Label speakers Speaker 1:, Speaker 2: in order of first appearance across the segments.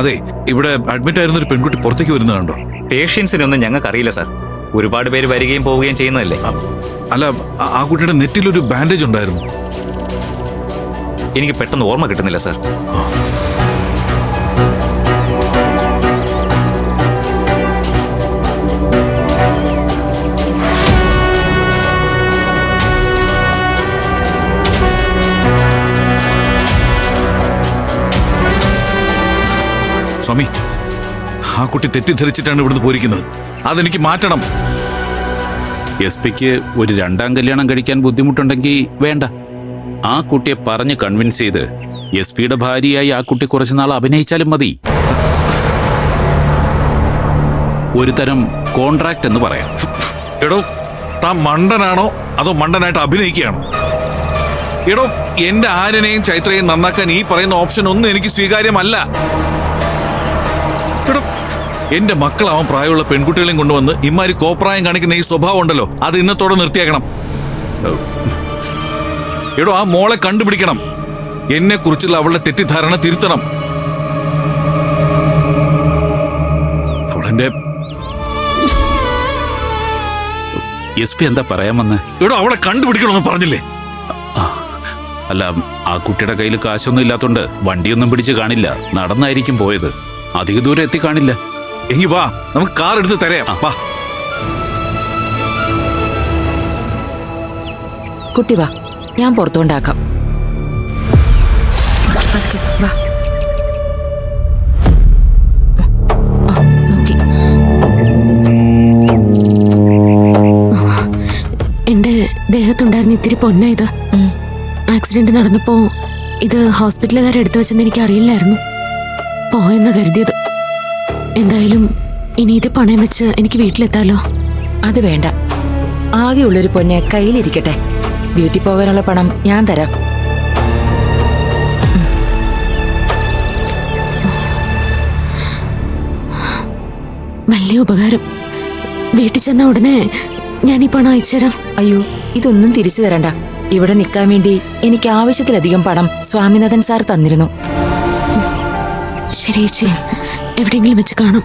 Speaker 1: അതെ, ഇവിടെ അഡ്മിറ്റ് ആയിരുന്ന ഒരു പെൺകുട്ടി പുറത്തേക്ക് വരുന്നത് കണ്ടോ?
Speaker 2: പേഷ്യൻസിനൊന്നും ഞങ്ങൾക്ക് അറിയില്ല സാർ. ഒരുപാട് പേര് വരികയും പോവുകയും ചെയ്യുന്നതല്ലേ.
Speaker 1: അല്ല, ആ കുട്ടിയുടെ നെറ്റിലൊരു ബാൻഡേജ് ഉണ്ടായിരുന്നു.
Speaker 2: എനിക്ക് പെട്ടെന്ന് ഓർമ്മ കിട്ടുന്നില്ല സാർ.
Speaker 1: സ്വാമി, ആ കുട്ടി തെറ്റിദ്ധരിച്ചിട്ടാണ് ഇവിടുന്ന് പോയിരിക്കുന്നത്. അതെനിക്ക് മാറ്റണം.
Speaker 3: SP-ക്ക് ഒരു രണ്ടാം കല്യാണം കഴിക്കാൻ ബുദ്ധിമുട്ടുണ്ടെങ്കിൽ വേണ്ട. ആ കുട്ടിയെ പറഞ്ഞ് കൺവിൻസ് ചെയ്ത് SP-യുടെ ഭാര്യയായി ആ കുട്ടി കുറച്ചുനാൾ അഭിനയിച്ചാലും മതി. ഒരു തരം കോൺട്രാക്ട് എന്ന് പറയാം.
Speaker 1: എടോ, താൻ മണ്ടനാണോ അതോ മണ്ടനായിട്ട് അഭിനയിക്കുകയാണോ? എടോ, എന്റെ ആര്യനെയും ചൈത്രയെയും നന്നാക്കാൻ ഈ പറയുന്ന ഓപ്ഷൻ ഒന്നും എനിക്ക് സ്വീകാര്യമല്ല. എടോ, എന്റെ മക്കളാവാൻ പ്രായമുള്ള പെൺകുട്ടികളെയും കൊണ്ടുവന്ന് ഇമാരി കോപ്രായം കാണിക്കുന്ന ഈ സ്വഭാവം ഉണ്ടല്ലോ, അത് ഇന്നത്തോടെ നിർത്തിയാക്കണം. എടോ, ആ മോളെ കണ്ടുപിടിക്കണം. എന്നെ കുറിച്ചുള്ള അവളുടെ തെറ്റിദ്ധാരണ തിരുത്തണം. അവളെന്റെ
Speaker 3: SP എന്താ പറയാൻ വന്ന്?
Speaker 1: എടോ, അവളെ കണ്ടുപിടിക്കണമെന്ന് പറഞ്ഞില്ലേ?
Speaker 3: അല്ല, ആ കുട്ടിയുടെ കയ്യിൽ കാശൊന്നും ഇല്ലാത്തോണ്ട് വണ്ടിയൊന്നും പിടിച്ച് കാണില്ല. നടന്നായിരിക്കും പോയത്. അധിക ദൂരം എത്തി കാണില്ല.
Speaker 1: എങ്കി വാ, നമുക്ക് കാർ എടുത്ത് തരാം. വാ
Speaker 4: കുട്ടി, വാ, ഞാൻ പുറത്തുകൊണ്ടാക്കാം. വാ.
Speaker 5: എന്റെ ദേഹത്തുണ്ടായിരുന്ന ഇത്തിരി പൊന്ന ഇത്. ആക്സിഡന്റ് നടന്നപ്പോ ഇത് ഹോസ്പിറ്റലുകാരെ എടുത്തു വെച്ചെന്ന് എനിക്ക് അറിയില്ലായിരുന്നു. പോയെന്ന് കരുതിയത്. എന്തായാലും ഇനി ഇത് പണയം വെച്ച് എനിക്ക് വീട്ടിലെത്താലോ?
Speaker 4: അത് വേണ്ട, ആകെയുള്ളൊരു പൊന്നെ കയ്യിലിരിക്കട്ടെ. വീട്ടിൽ പോകാനുള്ള പണം ഞാൻ തരാം.
Speaker 5: വലിയ ഉപകാരം. വീട്ടിൽ ചെന്ന ഉടനെ ഞാൻ ഈ പണം അയച്ചുതരാം.
Speaker 4: അയ്യോ, ഇതൊന്നും തിരിച്ചു തരണ്ട. ഇവിടെ നിൽക്കാൻ വേണ്ടി എനിക്ക് ആവശ്യത്തിലധികം പണം സ്വാമിനാഥൻ സാർ തന്നിരുന്നു.
Speaker 5: ശരി ചേച്ചി, എവിടെയെങ്കിലും വെച്ച് കാണും.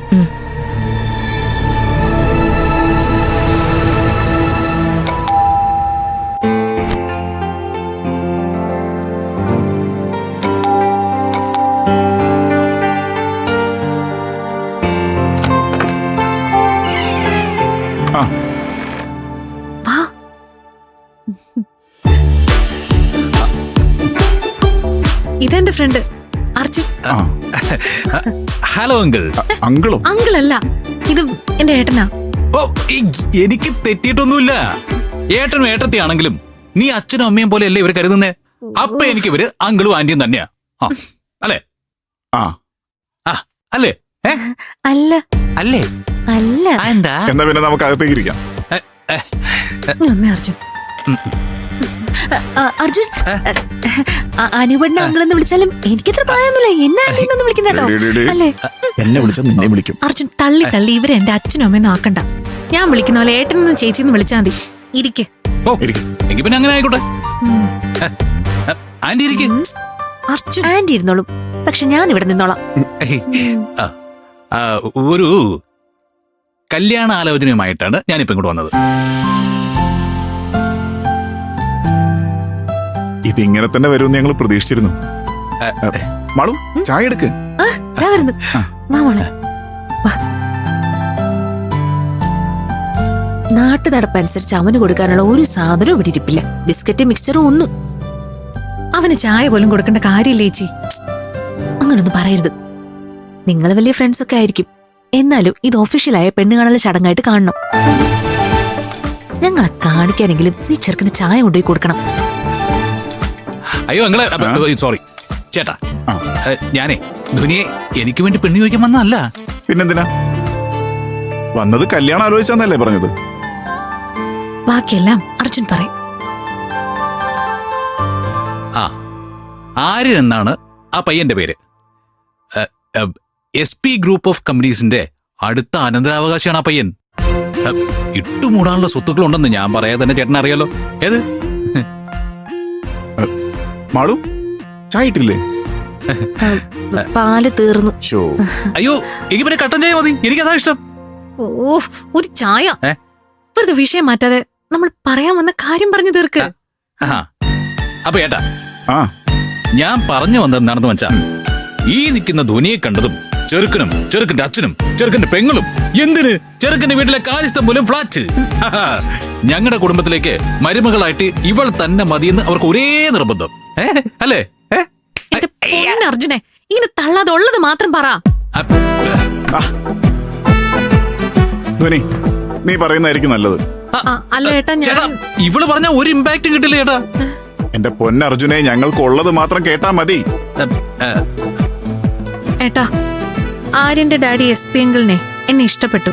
Speaker 6: ഇതെന്റെ ഫ്രണ്ട് അർജുൻ.
Speaker 1: Hello uncle. അങ്കിളോ?
Speaker 6: അങ്കിളല്ല, ഇത് എന്റെ ഏട്ടനാ.
Speaker 1: ഓ, എനിക്ക് തെറ്റിയിട്ടൊന്നുമില്ല. ഏട്ടനും ഏട്ടത്തിയാണെങ്കിലും നീ അച്ഛനും അമ്മയും പോലെ അല്ലേ ഇവർ കരുതുന്നേ. അപ്പൊ എനിക്ക് ഇവര് അങ്കിളും ആന്റിയും തന്നെയാ. അല്ലേ? അല്ലേ?
Speaker 6: അല്ല
Speaker 1: അല്ലേ?
Speaker 6: അല്ല.
Speaker 1: എന്താ?
Speaker 7: എന്നാ പിന്നെ നമുക്ക് അകത്തേക്ക് ഇരിക്കാം.
Speaker 6: അർജുൻ, അർജുൻ, അനുപണ്ണ അങ്കിളെന്ന് വിളിച്ചാലും എനിക്കത്ര പ്രായമൊന്നുമില്ല. എന്നെ ആന്റിന്നൊന്നും വിളിക്കണ്ടോ? അല്ലേ?
Speaker 7: എന്നെ വിളിച്ചാൽ നിന്നെ വിളിക്കും.
Speaker 6: അർജുൻ, തള്ളി തള്ളി ഇവരെ എന്റെ അച്ഛനും അമ്മയൊന്നും ആക്കണ്ട. ഞാൻ വിളിക്കുന്ന പോലെ ഏട്ടനെന്നും ചേച്ചിന്ന് വിളിച്ചാൽ മതി. ഇരിക്കെ.
Speaker 1: ഓ, എങ്കിൽ പിന്നെ അങ്ങനെ ആയിക്കോട്ടെ. ആന്റി ഇരിക്കും.
Speaker 6: അർജുൻ, ആന്റി ഇരുന്നോളും, പക്ഷെ ഞാൻ ഇവിടെ നിന്നോളാം.
Speaker 1: ഒരു കല്യാണ ആലോചനയുമായിട്ടാണ് ഞാനിപ്പോ ഇങ്ങോട്ട് വന്നത്.
Speaker 7: ഇതിങ്ങനെ തന്നെ വരുമെന്ന് ഞങ്ങൾ പ്രതീക്ഷിച്ചിരുന്നു. മാളു, ചായ എടുക്ക്.
Speaker 6: നാട്ടു നടപ്പനുസരിച്ച് അവന് കൊടുക്കാനുള്ള ഒരു സാധനവും ഇവിടെ ഇരിപ്പില്ല. ബിസ്ക്കറ്റ്, മിക്സറും ഒന്നും. അവന് ചായ പോലും കൊടുക്കേണ്ട കാര്യമില്ല ചേച്ചി. അങ്ങനൊന്നും പറയരുത്. നിങ്ങൾ വലിയ ഫ്രണ്ട്സ് ഒക്കെ ആയിരിക്കും. എന്നാലും ഇത് ഒഫീഷ്യലായ പെണ്ണ് കാണൽ ചടങ്ങായിട്ട് കാണണം. ഞങ്ങളെ കാണിക്കാനെങ്കിലും നീ ചെറുക്കിന് ചായ കൊണ്ടുപോയി കൊടുക്കണം.
Speaker 1: അയ്യോ അങ്ങളെ, സോറി ചേട്ടാ. ഞാനേ ധുനിയെ എനിക്ക് വേണ്ടി പെണ്ണ് ചോദിക്കാൻ വന്നതല്ല.
Speaker 7: പിന്നെന്തിനാ വന്നത്? കല്യാണം ആലോചിച്ചാന്നല്ലേ പറഞ്ഞത്?
Speaker 6: ബാക്കിയെല്ലാം അർജുൻ പറയും.
Speaker 1: ആര്യൻ എന്നാണ് ആ പയ്യന്റെ പേര്. SP ഗ്രൂപ്പ് ഓഫ് കമ്പനീസിന്റെ അടുത്ത അനന്തരാവകാശിയാണ് ആ പയ്യൻ. ഇട്ടുമൂടാനുള്ള സ്വത്തുക്കളുണ്ടെന്ന് ഞാൻ പറയാതെ തന്നെ ചേട്ടൻ അറിയാലോ. ഏത്?
Speaker 7: മാളു, ചായ ഇട്ടില്ലേ?
Speaker 6: പാല് തീർന്നു.
Speaker 7: ഷോ
Speaker 1: അയ്യോ എനിക്ക് പിന്നെ കട്ടൻ ചായ മതി, എനിക്കതാ ഇഷ്ടം.
Speaker 6: ഓ, ഒരു ചായ.
Speaker 1: ഏ?
Speaker 6: വെറുതെ വിഷയം മാറ്റാതെ നമ്മൾ പറയാൻ വന്ന കാര്യം പറഞ്ഞു തീർക്ക്.
Speaker 1: ആ അപ്പൊ ഏട്ടാ,
Speaker 7: ആ
Speaker 1: ഞാൻ പറഞ്ഞു വന്നത് എന്താണെന്ന് വെച്ചാ, ഈ നിൽക്കുന്ന ധ്വനിയെ കണ്ടതും ചെറുക്കനും ചെറുക്കന്റെ അച്ഛനും ചെറുക്കന്റെ പെങ്ങളും എന്തിന് ചെറുക്കന്റെ വീട്ടിലെ കാര്യസ്ഥം പോലും ഫ്ലാറ്റ്. ഞങ്ങളുടെ കുടുംബത്തിലേക്ക് മരുമകളായിട്ട് ഇവൾ തന്നെ മതിയെന്ന് അവർക്ക് ഒരേ നിർബന്ധം. അല്ലേ?
Speaker 6: എന്റെ പൊന്ന് അർജുനെ, ഇങ്ങനെ തള്ളാതെ ഉള്ളത് മാത്രം പറ.
Speaker 7: ധ്വനി, നീ പറയുന്നതായിരിക്കും നല്ലത്.
Speaker 6: അല്ല ഏട്ടാ,
Speaker 1: ചേട്ടാ
Speaker 6: ഞാൻ
Speaker 1: ഇവള് പറഞ്ഞ ഒരു ഇമ്പാക്റ്റും കിട്ടില്ല ചേട്ടാ.
Speaker 7: എന്റെ പൊന്നർജുനെ, ഞങ്ങൾക്ക് ഉള്ളത് മാത്രം കേട്ടാ മതി.
Speaker 6: ഏട്ടാ, ആര്യന്റെ ഡാഡി SP അങ്കിളിനെ എന്നെ ഇഷ്ടപ്പെട്ടു.